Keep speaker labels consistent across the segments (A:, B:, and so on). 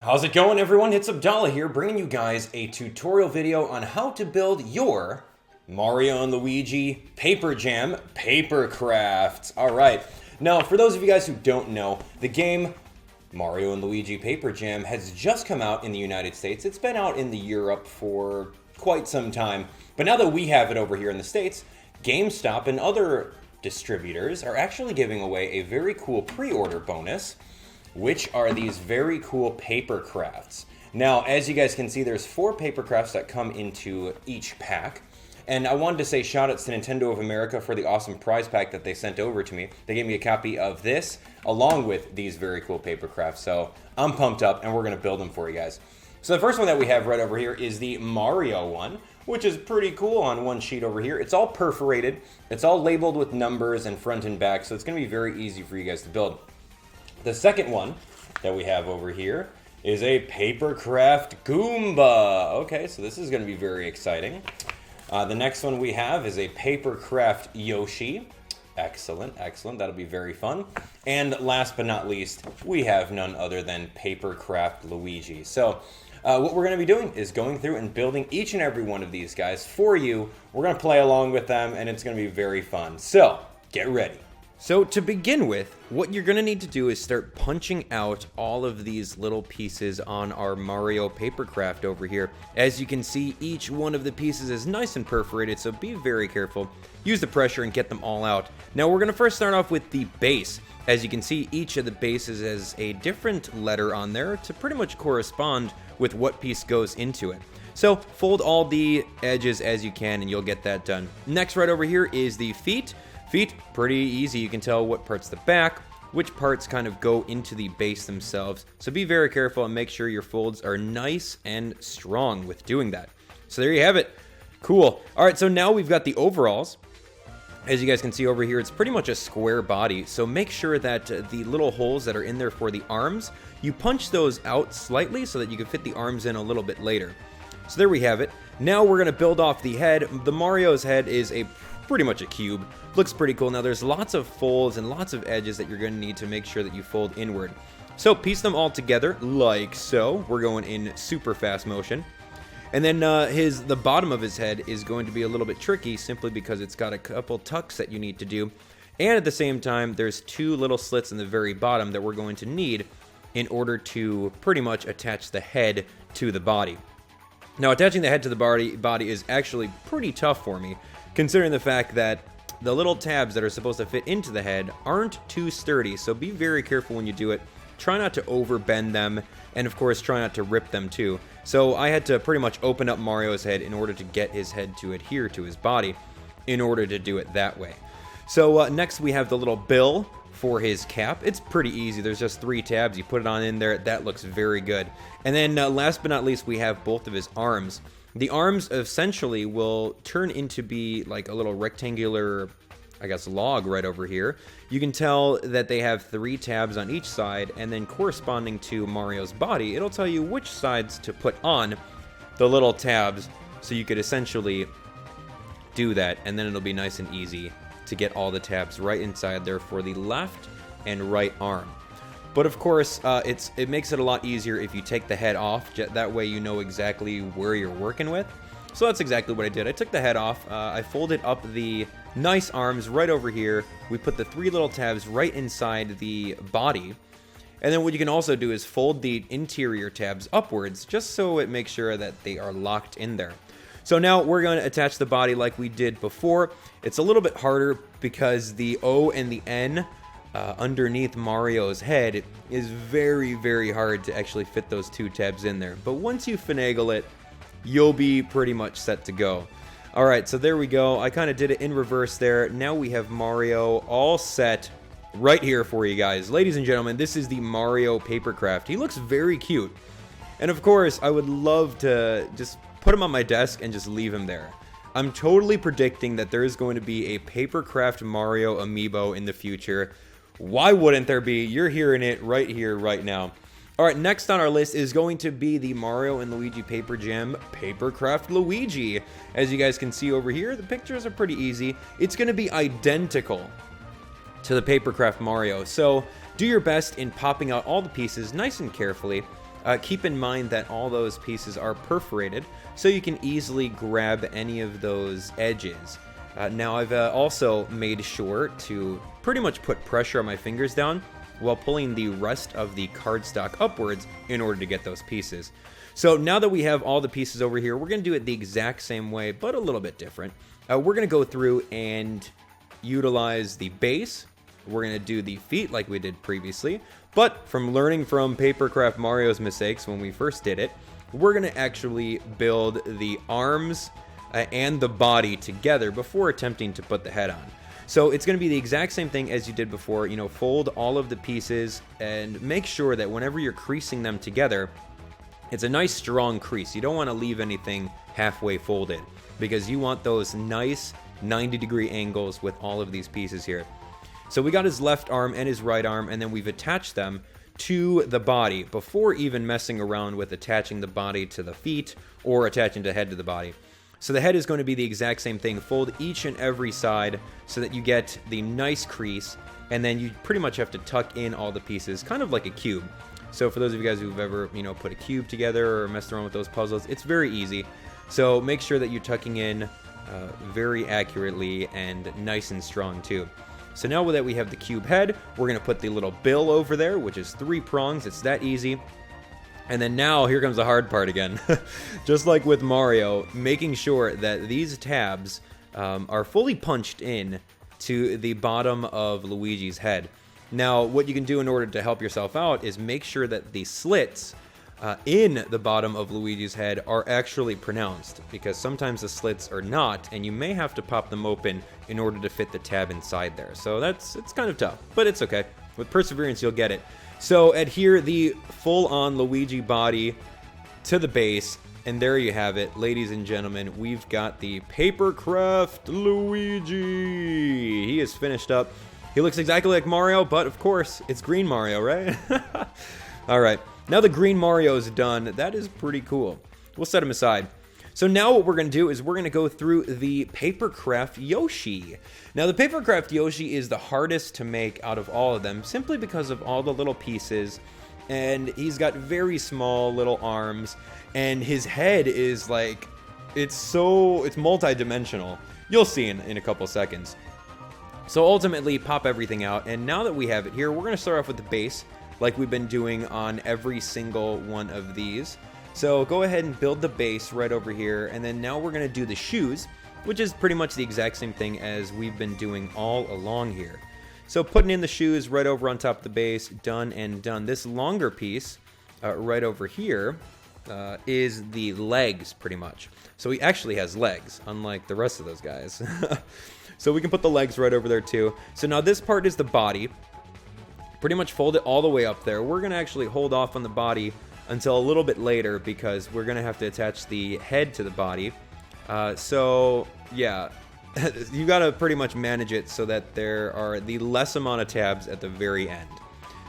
A: How's it going, everyone? It's Abdallah here, bringing you guys a tutorial video on how to build your Mario and Luigi Paper Jam paper crafts. Alright, now for those of you guys who don't know, the game Mario and Luigi Paper Jam has just come out in the United States. It's been out in Europe for quite some time, but now that we have it over here in the States, GameStop and other distributors are actually giving away a very cool pre-order bonus, which are these very cool paper crafts. Now, as you guys can see, there's 4 paper crafts that come into each pack. And I wanted to say shout outs to Nintendo of America for the awesome prize pack that they sent over to me. They gave me a copy of this along with these very cool paper crafts. So I'm pumped up and we're gonna build them for you guys. So the first one that we have right over here is the Mario one, which is pretty cool on one sheet over here. It's all perforated. It's all labeled with numbers and front and back. So it's gonna be very easy for you guys to build. The second one that we have over here is a Papercraft Goomba. Okay, so this is going to be very exciting. The next one we have is a Papercraft Yoshi. Excellent, excellent. That'll be very fun. And last but not least, we have none other than Papercraft Luigi. So what we're going to be doing is going through and building each and every one of these guys for you. We're going to play along with them, and it's going to be very fun. So get ready. So to begin with, what you're going to need to do is start punching out all of these little pieces on our Mario Papercraft over here. As you can see, each one of the pieces is nice and perforated, so be very careful. Use the pressure and get them all out. Now we're going to first start off with the base. As you can see, each of the bases has a different letter on there to pretty much correspond with what piece goes into it. So fold all the edges as you can and you'll get that done. Next, right over here is the feet. Feet, pretty easy. You can tell what part's the back, which parts kind of go into the base themselves. So be very careful and make sure your folds are nice and strong with doing that. So there you have it. Cool. All right, so now we've got the overalls. As you guys can see over here, it's pretty much a square body. So make sure that the little holes that are in there for the arms, you punch those out slightly so that you can fit the arms in a little bit later. So there we have it. Now we're going to build off the head. The Mario's head is pretty much a cube. Looks pretty cool. Now there's lots of folds and lots of edges that you're going to need to make sure that you fold inward. So piece them all together like so. We're going in super fast motion. And then the bottom of his head is going to be a little bit tricky simply because it's got a couple tucks that you need to do. And at the same time, there's 2 little slits in the very bottom that we're going to need in order to pretty much attach the head to the body. Now attaching the head to the body is actually pretty tough for me, considering the fact that the little tabs that are supposed to fit into the head aren't too sturdy, so be very careful when you do it. Try not to overbend them, and of course try not to rip them too. So I had to pretty much open up Mario's head in order to get his head to adhere to his body in order to do it that way. So next we have the little bill for his cap. It's pretty easy. There's just 3 tabs. You put it on in there. That looks very good. And then last but not least, we have both of his arms. The arms essentially will turn into be like a little rectangular, I guess, log right over here. You can tell that they have 3 tabs on each side, and then corresponding to Mario's body, it'll tell you which sides to put on the little tabs, so you could essentially do that, and then it'll be nice and easy to get all the tabs right inside there for the left and right arm. But of course, it makes it a lot easier if you take the head off. That way you know exactly where you're working with. So that's exactly what I did. I took the head off. I folded up the nice arms right over here. We put the 3 little tabs right inside the body. And then what you can also do is fold the interior tabs upwards, just so it makes sure that they are locked in there. So now we're going to attach the body like we did before. It's a little bit harder because the O and the N underneath Mario's head is very, very hard to actually fit those 2 tabs in there. But once you finagle it, you'll be pretty much set to go. Alright, so there we go. I kind of did it in reverse there. Now we have Mario all set right here for you guys. Ladies and gentlemen, this is the Mario Papercraft. He looks very cute. And of course, I would love to just put him on my desk and just leave him there. I'm totally predicting that there is going to be a Papercraft Mario amiibo in the future. Why wouldn't there be? You're hearing it right here, right now. Alright, next on our list is going to be the Mario and Luigi Paper Jam Papercraft Luigi. As you guys can see over here, the pictures are pretty easy. It's going to be identical to the Papercraft Mario, so do your best in popping out all the pieces nice and carefully. keep in mind that all those pieces are perforated, so you can easily grab any of those edges. Now I've also made sure to pretty much put pressure on my fingers down while pulling the rest of the cardstock upwards in order to get those pieces. So now that we have all the pieces over here, we're going to do it the exact same way, but a little bit different. We're going to go through and utilize the base. We're going to do the feet like we did previously, but from learning from Papercraft Mario's mistakes when we first did it, we're going to actually build the arms and the body together before attempting to put the head on. So it's going to be the exact same thing as you did before. You know, fold all of the pieces and make sure that whenever you're creasing them together, it's a nice strong crease. You don't want to leave anything halfway folded because you want those nice 90-degree angles with all of these pieces here. So we got his left arm and his right arm, and then we've attached them to the body before even messing around with attaching the body to the feet or attaching the head to the body. So the head is going to be the exact same thing. Fold each and every side so that you get the nice crease, and then you pretty much have to tuck in all the pieces, kind of like a cube. So for those of you guys who've ever, put a cube together or messed around with those puzzles, it's very easy. So make sure that you're tucking in very accurately and nice and strong too. So now that we have the cube head, we're going to put the little bill over there, which is 3 prongs. It's that easy. And then now, here comes the hard part again. Just like with Mario, making sure that these tabs are fully punched in to the bottom of Luigi's head. Now, what you can do in order to help yourself out is make sure that the slits in the bottom of Luigi's head are actually pronounced, because sometimes the slits are not, and you may have to pop them open in order to fit the tab inside there. So it's kind of tough, but it's okay. With perseverance, you'll get it. So adhere the full-on Luigi body to the base, and there you have it, ladies and gentlemen. We've got the Papercraft Luigi. He is finished up. He looks exactly like Mario, but of course, it's green Mario, right? All right, now the green Mario is done. That is pretty cool. We'll set him aside. So now what we're going to do is we're going to go through the Papercraft Yoshi. Now the Papercraft Yoshi is the hardest to make out of all of them, simply because of all the little pieces, and he's got very small little arms, and his head is like, it's multi-dimensional. You'll see in a couple seconds. So ultimately, pop everything out, and now that we have it here, we're going to start off with the base, like we've been doing on every single one of these. So go ahead and build the base right over here, and then now we're going to do the shoes, which is pretty much the exact same thing as we've been doing all along here. So putting in the shoes right over on top of the base, done and done. This longer piece right over here is the legs, pretty much. So he actually has legs, unlike the rest of those guys. So we can put the legs right over there too. So now this part is the body. Pretty much fold it all the way up there. We're going to actually hold off on the body until a little bit later, because we're going to have to attach the head to the body. So yeah, you got to pretty much manage it so that there are the less amount of tabs at the very end,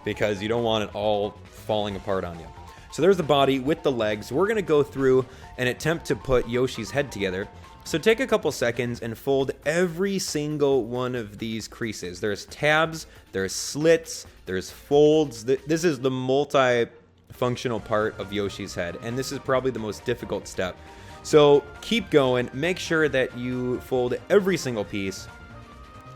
A: because you don't want it all falling apart on you. So there's the body with the legs. We're going to go through and attempt to put Yoshi's head together. So take a couple seconds and fold every single one of these creases. There's tabs, there's slits, there's folds. This is the multi-functional part of Yoshi's head, and this is probably the most difficult step. So keep going, make sure that you fold every single piece,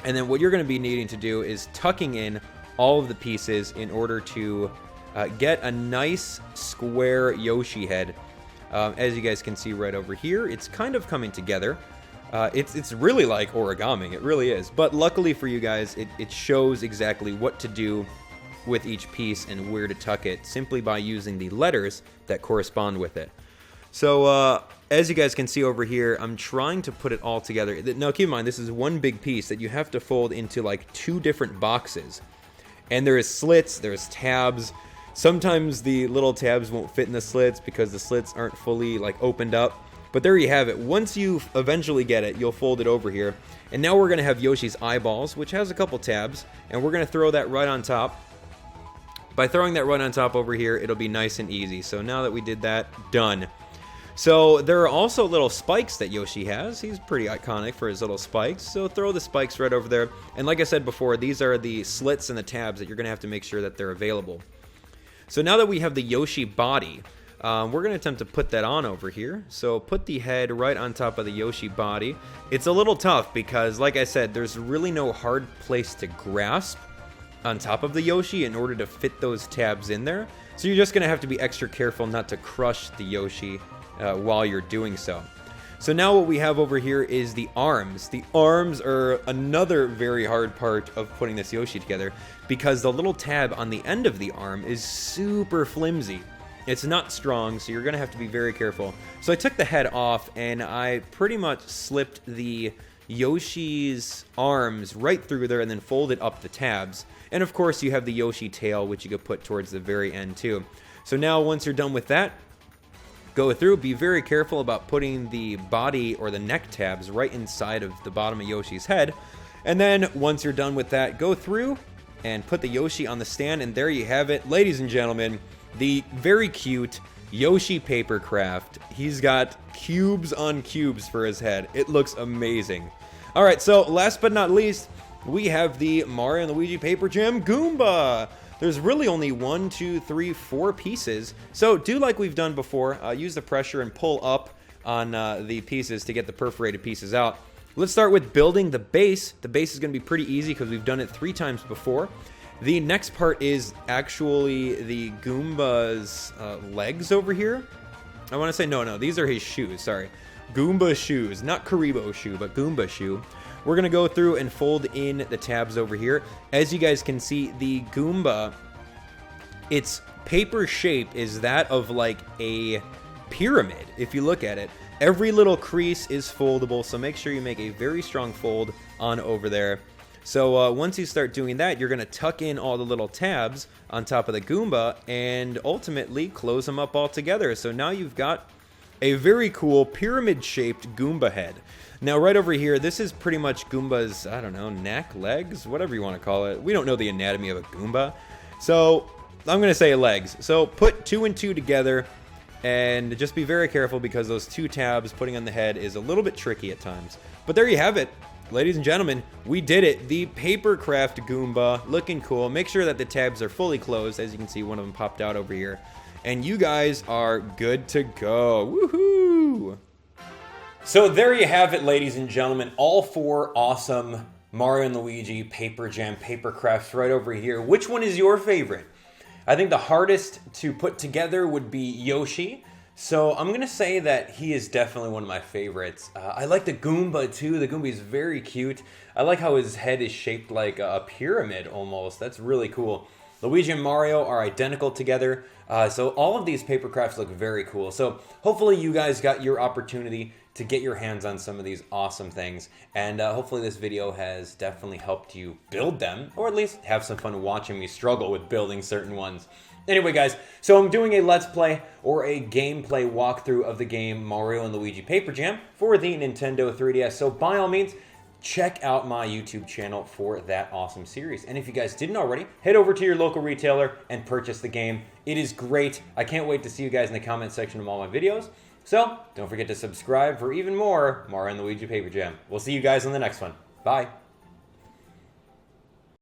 A: and then what you're going to be needing to do is tucking in all of the pieces in order to get a nice square Yoshi head. As you guys can see right over here, it's kind of coming together. It's really like origami, it really is. But luckily for you guys, it shows exactly what to do with each piece and where to tuck it, simply by using the letters that correspond with it. So as you guys can see over here, I'm trying to put it all together. Now keep in mind, this is one big piece that you have to fold into like 2 different boxes. And there is slits, there's tabs. Sometimes the little tabs won't fit in the slits because the slits aren't fully like opened up. But there you have it. Once you eventually get it, you'll fold it over here. And now we're going to have Yoshi's eyeballs, which has a couple tabs. And we're going to throw that right on top. By throwing that right on top over here, it'll be nice and easy. So now that we did that, done. So there are also little spikes that Yoshi has. He's pretty iconic for his little spikes. So throw the spikes right over there. And like I said before, these are the slits and the tabs that you're going to have to make sure that they're available. So now that we have the Yoshi body, we're going to attempt to put that on over here. So put the head right on top of the Yoshi body. It's a little tough because, like I said, there's really no hard place to grasp on top of the Yoshi in order to fit those tabs in there. So you're just going to have to be extra careful not to crush the Yoshi while you're doing so. So now what we have over here is the arms. The arms are another very hard part of putting this Yoshi together because the little tab on the end of the arm is super flimsy. It's not strong, so you're going to have to be very careful. So I took the head off and I pretty much slipped the Yoshi's arms right through there and then folded up the tabs. And of course you have the Yoshi tail, which you could put towards the very end too. So now once you're done with that, go through, be very careful about putting the body or the neck tabs right inside of the bottom of Yoshi's head. And then once you're done with that, go through and put the Yoshi on the stand, and there you have it. Ladies and gentlemen, the very cute Yoshi Papercraft. He's got cubes on cubes for his head. It looks amazing. Alright, so last but not least, we have the Mario and Luigi Paper Jam Goomba. There's really only 1, 2, 3, 4 pieces. So do like we've done before. Use the pressure and pull up on the pieces to get the perforated pieces out. Let's start with building the base. The base is going to be pretty easy because we've done it 3 times before. The next part is actually the Goomba's legs over here. I want to say, no, these are his shoes, sorry. Goomba shoes, not Karibo shoe, but Goomba shoe. We're going to go through and fold in the tabs over here. As you guys can see, the Goomba, its paper shape is that of like a pyramid, if you look at it. Every little crease is foldable, so make sure you make a very strong fold on over there. So once you start doing that, you're going to tuck in all the little tabs on top of the Goomba and ultimately close them up all together. So now you've got a very cool pyramid-shaped Goomba head. Now right over here, this is pretty much Goomba's, I don't know, neck, legs, whatever you want to call it. We don't know the anatomy of a Goomba. So I'm going to say legs. So put 2 and 2 together and just be very careful because those 2 tabs putting on the head is a little bit tricky at times. But there you have it. Ladies and gentlemen, we did it. The Papercraft Goomba, looking cool. Make sure that the tabs are fully closed. As you can see, one of them popped out over here. And you guys are good to go. Woohoo! So there you have it, ladies and gentlemen. All 4 awesome Mario and Luigi Paper Jam Papercrafts right over here. Which one is your favorite? I think the hardest to put together would be Yoshi. So I'm going to say that he is definitely one of my favorites. I like the Goomba too. The Goomba is very cute. I like how his head is shaped like a pyramid almost. That's really cool. Luigi and Mario are identical together. So all of these paper crafts look very cool. So hopefully you guys got your opportunity to get your hands on some of these awesome things. And hopefully this video has definitely helped you build them, or at least have some fun watching me struggle with building certain ones. Anyway, guys, so I'm doing a Let's Play or a gameplay walkthrough of the game Mario and Luigi Paper Jam for the Nintendo 3DS. So by all means, check out my YouTube channel for that awesome series. And if you guys didn't already, head over to your local retailer and purchase the game. It is great. I can't wait to see you guys in the comment section of all my videos. So don't forget to subscribe for even more Mario and Luigi Paper Jam. We'll see you guys on the next one. Bye.